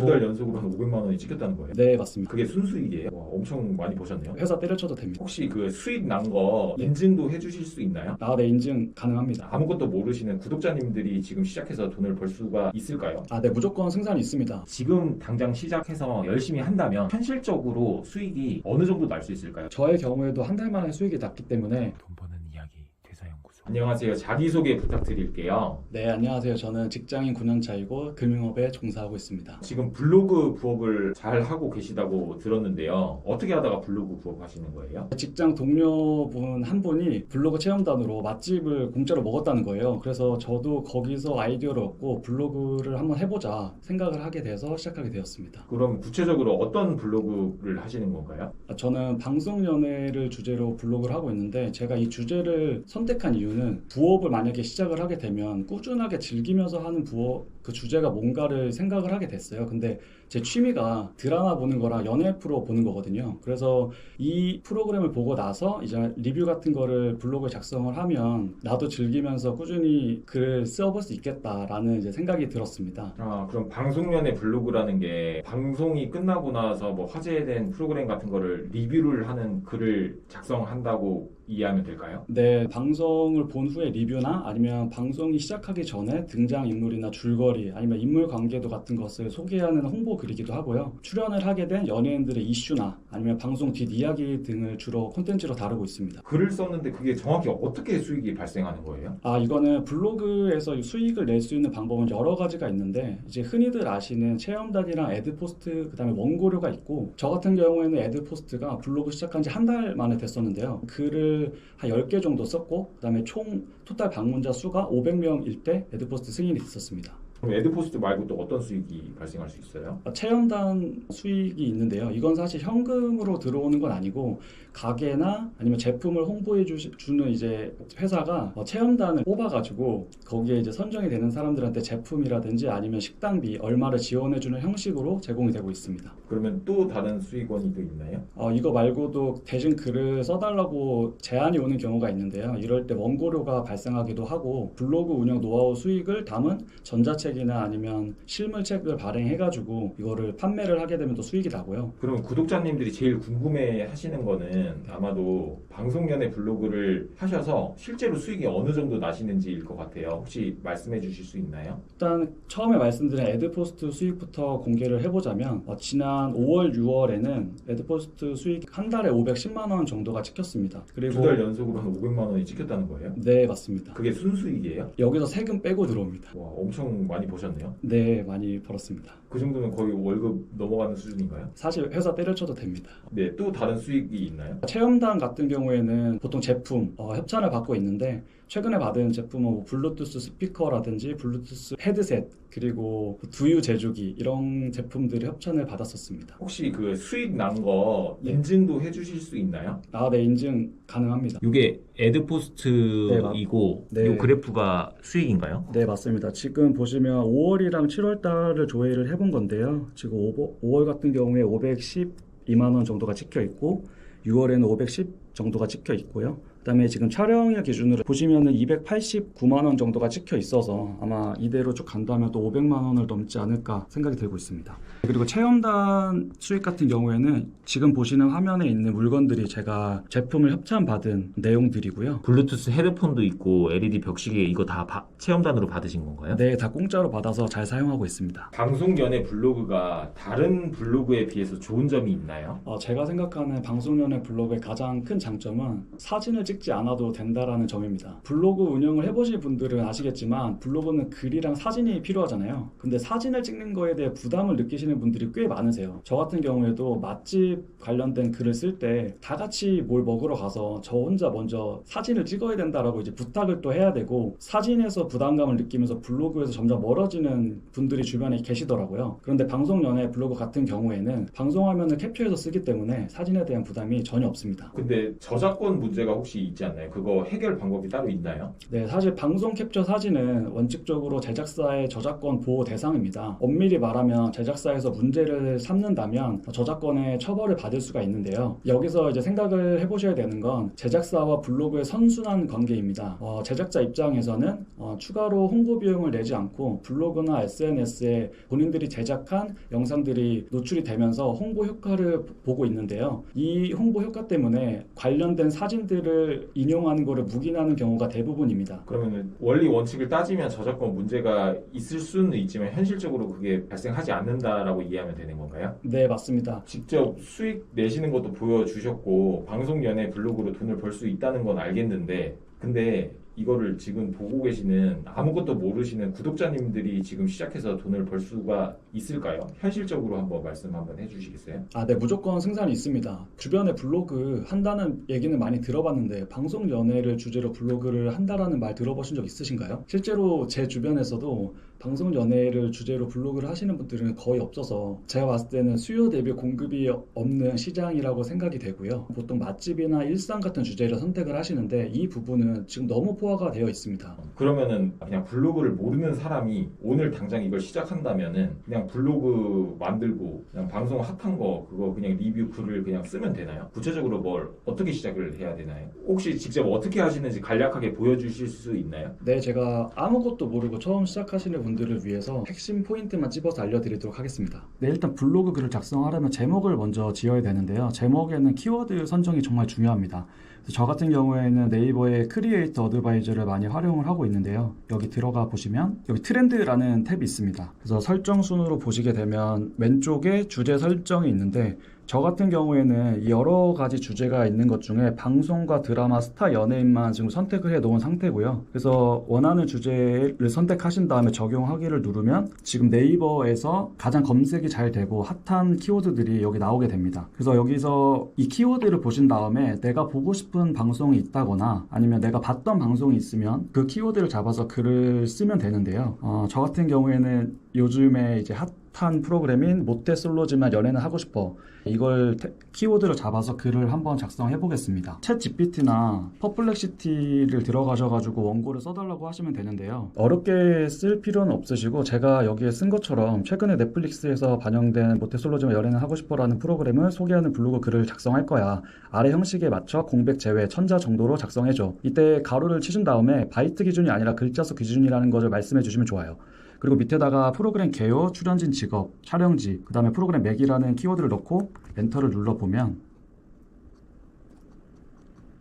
두 달 연속으로 한 500만 원이 찍혔다는 거예요? 네, 맞습니다. 그게 순수익이에요? 와, 엄청 많이 버셨네요. 회사 때려쳐도 됩니다. 혹시 그 수익 난 거 인증도 해주실 수 있나요? 네, 인증 가능합니다. 아무것도 모르시는 구독자님들이 지금 시작해서 돈을 벌 수가 있을까요? 네, 무조건 승산이 있습니다. 지금 당장 시작해서 열심히 한다면 현실적으로 수익이 어느 정도 날 수 있을까요? 저의 경우에도 한 달 만에 수익이 났기 때문에. 돈 버는 이야기 퇴사연구소. 안녕하세요. 자기소개 부탁드릴게요. 네, 안녕하세요. 저는 직장인 9년차이고 금융업에 종사하고 있습니다. 지금 블로그 부업을 잘 하고 계시다고 들었는데요. 어떻게 하다가 블로그 부업 하시는 거예요? 직장 동료분 한 분이 블로그 체험단으로 맛집을 공짜로 먹었다는 거예요. 그래서 저도 거기서 아이디어를 얻고 블로그를 한번 해보자 생각을 하게 돼서 시작하게 되었습니다. 그럼 구체적으로 어떤 블로그를 하시는 건가요? 저는 방송 연애를 주제로 블로그를 하고 있는데, 제가 이 주제를 선택한 이유는 부업을 만약에 시작을 하게 되면 꾸준하게 즐기면서 하는 부업, 그 주제가 뭔가를 생각을 하게 됐어요. 근데 제 취미가 드라마 보는 거랑 연애 프로 보는 거거든요. 그래서 이 프로그램을 보고 나서 이제 리뷰 같은 거를 블로그에 작성을 하면 나도 즐기면서 꾸준히 글을 써볼 수 있겠다라는 이제 생각이 들었습니다. 그럼 방송연예 블로그라는 게 방송이 끝나고 나서 뭐 화제된 프로그램 같은 거를 리뷰를 하는 글을 작성한다고 이해하면 될까요? 네, 방송을 본 후에 리뷰나 아니면 방송이 시작하기 전에 등장인물이나 줄거리 아니면 인물 관계도 같은 것을 소개하는 홍보 글이기도 하고요. 출연을 하게 된 연예인들의 이슈나 아니면 방송 뒷이야기 등을 주로 콘텐츠로 다루고 있습니다. 글을 썼는데 그게 정확히 어떻게 수익이 발생하는 거예요? 이거는 블로그에서 수익을 낼 수 있는 방법은 여러 가지가 있는데, 이제 흔히들 아시는 체험단이랑 애드포스트, 그다음에 원고료가 있고, 저 같은 경우에는 애드포스트가 블로그 시작한 지 한 달 만에 됐었는데요. 글을 한 10개 정도 썼고, 그다음에 총 토탈 방문자 수가 500명일 때 애드포스트 승인이 있었습니다. 그럼 애드포스트 말고 또 어떤 수익이 발생할 수 있어요? 체험단 수익이 있는데요. 이건 사실 현금으로 들어오는 건 아니고, 가게나 아니면 제품을 홍보해 주는 이제 회사가 체험단을 뽑아가지고 거기에 이제 선정이 되는 사람들한테 제품이라든지 아니면 식당비 얼마를 지원해주는 형식으로 제공이 되고 있습니다. 그러면 또 다른 수익원이 또 있나요? 이거 말고도 대신 글을 써달라고 제안이 오는 경우가 있는데요. 이럴 때 원고료가 발생하기도 하고, 블로그 운영 노하우 수익을 담은 전자책이나 아니면 실물책을 발행해가지고 이거를 판매를 하게 되면 또 수익이 나고요. 그럼 구독자님들이 제일 궁금해 하시는 거는 아마도 방송연예 블로그를 하셔서 실제로 수익이 어느 정도 나시는지일 것 같아요. 혹시 말씀해 주실 수 있나요? 일단 처음에 말씀드린 애드포스트 수익부터 공개를 해보자면, 지난 5월, 6월에는 애드포스트 수익 한 달에 510만 원 정도가 찍혔습니다. 그리고 두 달 연속으로 한 500만 원이 찍혔다는 거예요? 네, 맞습니다. 그게 순수익이에요? 여기서 세금 빼고 들어옵니다. 와, 엄청 많이 버셨네요. 네, 많이 벌었습니다. 그 정도면 거의 월급 넘어가는 수준인가요? 사실 회사 때려쳐도 됩니다. 네, 또 다른 수익이 있나요? 체험단 같은 경우에는 보통 제품 협찬을 받고 있는데, 최근에 받은 제품은 뭐 블루투스 스피커라든지 블루투스 헤드셋, 그리고 두유 제조기, 이런 제품들이 협찬을 받았었습니다. 혹시 그 수익 난 거 인증도 해주실 수 있나요? 네, 인증 가능합니다. 이게 애드포스트이고 네. 이 그래프가 수익인가요? 네, 맞습니다. 지금 보시면 5월이랑 7월 달을 조회를 해본 건데요. 지금 5월 같은 경우에 512만 원 정도가 찍혀 있고, 6월에는 510 정도가 찍혀 있고요. 그다음에 지금 촬영일 기준으로 보시면은 289만 원 정도가 찍혀 있어서 아마 이대로 쭉 간다면 또 500만 원을 넘지 않을까 생각이 들고 있습니다. 그리고 체험단 수익 같은 경우에는 지금 보시는 화면에 있는 물건들이 제가 제품을 협찬받은 내용들이고요. 블루투스 헤드폰도 있고 LED 벽시계 이거 다 체험단으로 받으신 건가요? 네, 다 공짜로 받아서 잘 사용하고 있습니다. 방송연예 블로그가 다른 블로그에 비해서 좋은 점이 있나요? 제가 생각하는 방송연예 블로그의 가장 큰 장점은 사진을 찍지 않아도 된다라는 점입니다. 블로그 운영을 해보실 분들은 아시겠지만 블로그는 글이랑 사진이 필요하잖아요. 근데 사진을 찍는 거에 대해 부담을 느끼시는 분들이 꽤 많으세요. 저 같은 경우에도 맛집 관련된 글을 쓸 때 다 같이 뭘 먹으러 가서 저 혼자 먼저 사진을 찍어야 된다라고 이제 부탁을 또 해야 되고, 사진에서 부담감을 느끼면서 블로그에서 점점 멀어지는 분들이 주변에 계시더라고요. 그런데 방송연예 블로그 같은 경우에는 방송화면을 캡처해서 쓰기 때문에 사진에 대한 부담이 전혀 없습니다. 근데 저작권 문제가 혹시 것이 있지 않나요? 그거 해결 방법이 따로 있나요? 네, 사실 방송 캡처 사진은 원칙적으로 제작사의 저작권 보호 대상입니다. 엄밀히 말하면 제작사에서 문제를 삼는다면 저작권의 처벌을 받을 수가 있는데요. 여기서 이제 생각을 해보셔야 되는 건 제작사와 블로그의 선순환 관계입니다. 제작자 입장에서는 추가로 홍보 비용을 내지 않고 블로그나 SNS에 본인들이 제작한 영상들이 노출이 되면서 홍보 효과를 보고 있는데요. 이 홍보 효과 때문에 관련된 사진들을 인용하는 것을 묵인하는 경우가 대부분입니다. 그러면 원리 원칙을 따지면 저작권 문제가 있을 수는 있지만 현실적으로 그게 발생하지 않는다라고 이해하면 되는 건가요? 네, 맞습니다. 직접 수익 내시는 것도 보여주셨고 방송 연예 블로그로 돈을 벌 수 있다는 건 알겠는데 근데 이거를 지금 보고 계시는 아무것도 모르시는 구독자님들이 지금 시작해서 돈을 벌 수가 있을까요? 현실적으로 한번 말씀 한번 해주시겠어요? 네, 무조건 승산이 있습니다. 주변에 블로그 한다는 얘기는 많이 들어봤는데 방송 연예를 주제로 블로그를 한다라는 말 들어보신 적 있으신가요? 실제로 제 주변에서도 방송 연예를 주제로 블로그를 하시는 분들은 거의 없어서 제가 봤을 때는 수요 대비 공급이 없는 시장이라고 생각이 되고요. 보통 맛집이나 일상 같은 주제를 선택을 하시는데 이 부분은 지금 너무 포화가 되어 있습니다. 그러면은 그냥 블로그를 모르는 사람이 오늘 당장 이걸 시작한다면은 그냥 블로그 만들고 그냥 방송 핫한 거 그거 그냥 리뷰 글을 그냥 쓰면 되나요? 구체적으로 뭘 어떻게 시작을 해야 되나요? 혹시 직접 어떻게 하시는지 간략하게 보여주실 수 있나요? 네, 제가 아무것도 모르고 처음 시작하시는 분들을 위해서 핵심 포인트만 집어서 알려드리도록 하겠습니다. 네, 일단 블로그 글을 작성하려면 제목을 먼저 지어야 되는데요. 제목에는 키워드 선정이 정말 중요합니다. 저 같은 경우에는 네이버의 크리에이터 어드바이저를 많이 활용을 하고 있는데요. 여기 들어가 보시면 여기 트렌드라는 탭이 있습니다. 그래서 설정 순으로 보시게 되면 왼쪽에 주제 설정이 있는데 저 같은 경우에는 여러 가지 주제가 있는 것 중에 방송과 드라마, 스타, 연예인만 지금 선택을 해 놓은 상태고요. 그래서 원하는 주제를 선택하신 다음에 적용하기를 누르면 지금 네이버에서 가장 검색이 잘 되고 핫한 키워드들이 여기 나오게 됩니다. 그래서 여기서 이 키워드를 보신 다음에 내가 보고 싶은 방송이 있다거나 아니면 내가 봤던 방송이 있으면 그 키워드를 잡아서 글을 쓰면 되는데요. 저 같은 경우에는 요즘에 이제 핫한 프로그램인 모태솔로지만 연애는 하고 싶어 이걸 키워드를 잡아서 글을 한번 작성해 보겠습니다. 챗 GPT나 퍼플렉시티를 들어가셔가지고 원고를 써달라고 하시면 되는데요. 어렵게 쓸 필요는 없으시고 제가 여기에 쓴 것처럼 최근에 넷플릭스에서 반영된 모태솔로지만 연애는 하고 싶어라는 프로그램을 소개하는 블로그 글을 작성할 거야. 아래 형식에 맞춰 공백 제외 천자 정도로 작성해줘. 이때 가로를 치신 다음에 바이트 기준이 아니라 글자 수 기준이라는 것을 말씀해 주시면 좋아요. 그리고 밑에다가 프로그램 개요, 출연진 직업, 촬영지, 그 다음에 프로그램 맥이라는 키워드를 넣고 엔터를 눌러보면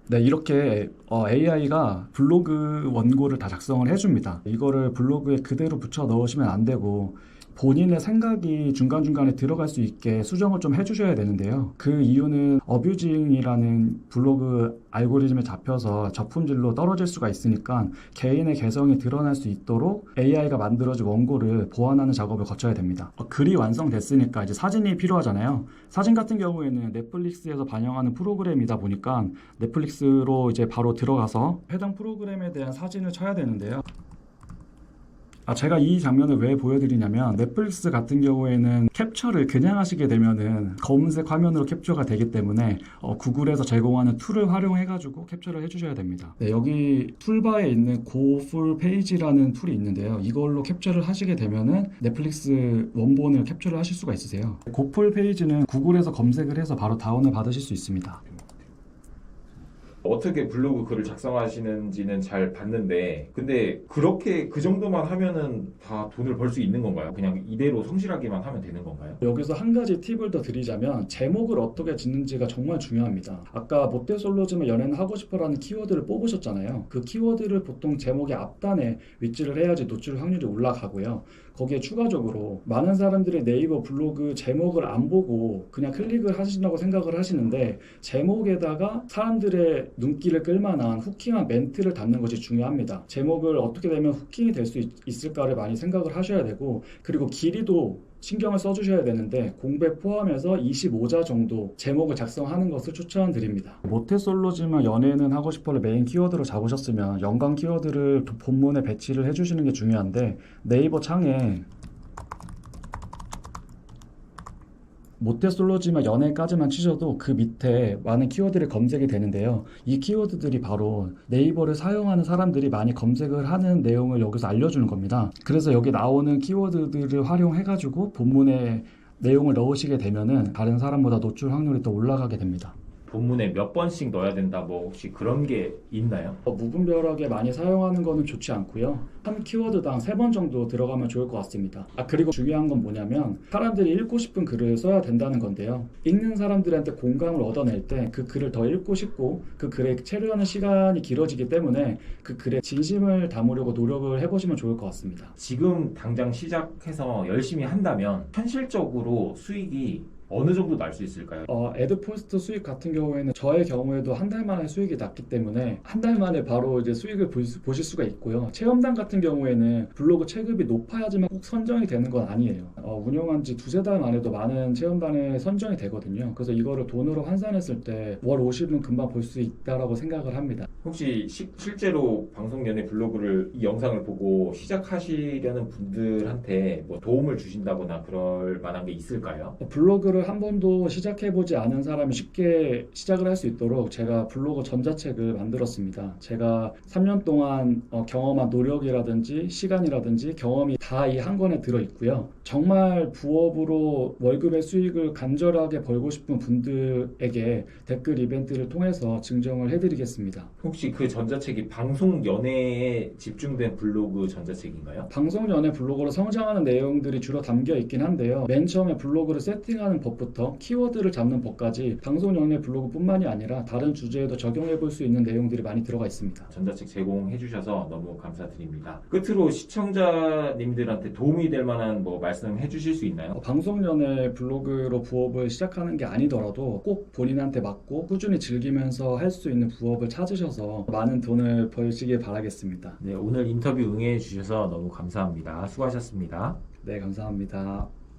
네, 이렇게 AI가 블로그 원고를 다 작성을 해줍니다. 이거를 블로그에 그대로 붙여 넣으시면 안 되고 본인의 생각이 중간중간에 들어갈 수 있게 수정을 좀 해주셔야 되는데요. 그 이유는 어뷰징이라는 블로그 알고리즘에 잡혀서 저품질로 떨어질 수가 있으니까 개인의 개성이 드러날 수 있도록 AI가 만들어진 원고를 보완하는 작업을 거쳐야 됩니다. 글이 완성됐으니까 이제 사진이 필요하잖아요. 사진 같은 경우에는 넷플릭스에서 반영하는 프로그램이다 보니까 넷플릭스로 이제 바로 들어가서 해당 프로그램에 대한 사진을 쳐야 되는데요. 제가 이 장면을 왜 보여드리냐면 넷플릭스 같은 경우에는 캡처를 그냥 하시게 되면은 검은색 화면으로 캡처가 되기 때문에 구글에서 제공하는 툴을 활용해가지고 캡처를 해주셔야 됩니다. 네, 여기 툴바에 있는 고풀 페이지라는 툴이 있는데요. 이걸로 캡처를 하시게 되면은 넷플릭스 원본을 캡처를 하실 수가 있으세요. 고풀 페이지는 구글에서 검색을 해서 바로 다운을 받으실 수 있습니다. 어떻게 블로그 글을 작성하시는지는 잘 봤는데 근데 그렇게 그 정도만 하면은 다 돈을 벌 수 있는 건가요? 그냥 이대로 성실하게만 하면 되는 건가요? 여기서 한 가지 팁을 더 드리자면 제목을 어떻게 짓는지가 정말 중요합니다. 아까 모태솔로지만 연애는 하고 싶어라는 키워드를 뽑으셨잖아요. 그 키워드를 보통 제목의 앞단에 위치를 해야지 노출 확률이 올라가고요. 거기에 추가적으로 많은 사람들이 네이버 블로그 제목을 안 보고 그냥 클릭을 하신다고 생각을 하시는데 제목에다가 사람들의 눈길을 끌만한 후킹한 멘트를 담는 것이 중요합니다. 제목을 어떻게 되면 후킹이 될 수 있을까를 많이 생각을 하셔야 되고 그리고 길이도 신경을 써주셔야 되는데 공백 포함해서 25자 정도 제목을 작성하는 것을 추천드립니다. 모태솔로지만 연애는 하고 싶어를 메인 키워드로 잡으셨으면 연관 키워드를 본문에 배치를 해주시는 게 중요한데 네이버 창에 모태솔로지만 연애까지만 치셔도 그 밑에 많은 키워드를 검색이 되는데요. 이 키워드들이 바로 네이버를 사용하는 사람들이 많이 검색을 하는 내용을 여기서 알려주는 겁니다. 그래서 여기 나오는 키워드들을 활용해가지고 본문에 내용을 넣으시게 되면은 다른 사람보다 노출 확률이 더 올라가게 됩니다. 본문에 몇 번씩 넣어야 된다 뭐 혹시 그런 게 있나요? 무분별하게 많이 사용하는 거는 좋지 않고요. 한 키워드당 3번 정도 들어가면 좋을 것 같습니다. 그리고 중요한 건 뭐냐면 사람들이 읽고 싶은 글을 써야 된다는 건데요. 읽는 사람들한테 공감을 얻어낼 때 그 글을 더 읽고 싶고 그 글에 체류하는 시간이 길어지기 때문에 그 글에 진심을 담으려고 노력을 해보시면 좋을 것 같습니다. 지금 당장 시작해서 열심히 한다면 현실적으로 수익이 어느 정도 날 수 있을까요? 애드포스트 수익 같은 경우에는 저의 경우에도 한 달 만에 수익이 났기 때문에 한 달 만에 바로 이제 수익을 보실 수가 있고요. 체험단 같은 경우에는 블로그 체급이 높아야지만 꼭 선정이 되는 건 아니에요. 운영한 지 2-3달 만에도 많은 체험단에 선정이 되거든요. 그래서 이거를 돈으로 환산했을 때 월 50은 금방 볼 수 있다라고 생각을 합니다. 혹시 실제로 방송연예 블로그를 이 영상을 보고 시작하시려는 분들한테 뭐 도움을 주신다거나 그럴 만한 게 있을까요? 블로그를 한 번도 시작해보지 않은 사람이 쉽게 시작을 할 수 있도록 제가 블로그 전자책을 만들었습니다. 제가 3년 동안 경험한 노력이라든지 시간이라든지 경험이 다 이 한 권에 들어있고요. 정말 부업으로 월급의 수익을 간절하게 벌고 싶은 분들에게 댓글 이벤트를 통해서 증정을 해드리겠습니다. 혹시 그 전자책이 방송연예에 집중된 블로그 전자책인가요? 방송연예 블로그로 성장하는 내용들이 주로 담겨 있긴 한데요. 맨 처음에 블로그를 세팅하는 법부터 키워드를 잡는 법까지 방송연예 블로그뿐만이 아니라 다른 주제에도 적용해 볼 수 있는 내용들이 많이 들어가 있습니다. 전자책 제공해 주셔서 너무 감사드립니다. 끝으로 시청자님들한테 도움이 될 만한 뭐 말씀해 주실 수 있나요? 방송연예 블로그로 부업을 시작하는 게 아니더라도 꼭 본인한테 맞고 꾸준히 즐기면서 할 수 있는 부업을 찾으셔서 많은 돈을 벌시길 바라겠습니다. 네, 오늘 인터뷰 응해 주셔서 너무 감사합니다. 수고하셨습니다. 네, 감사합니다.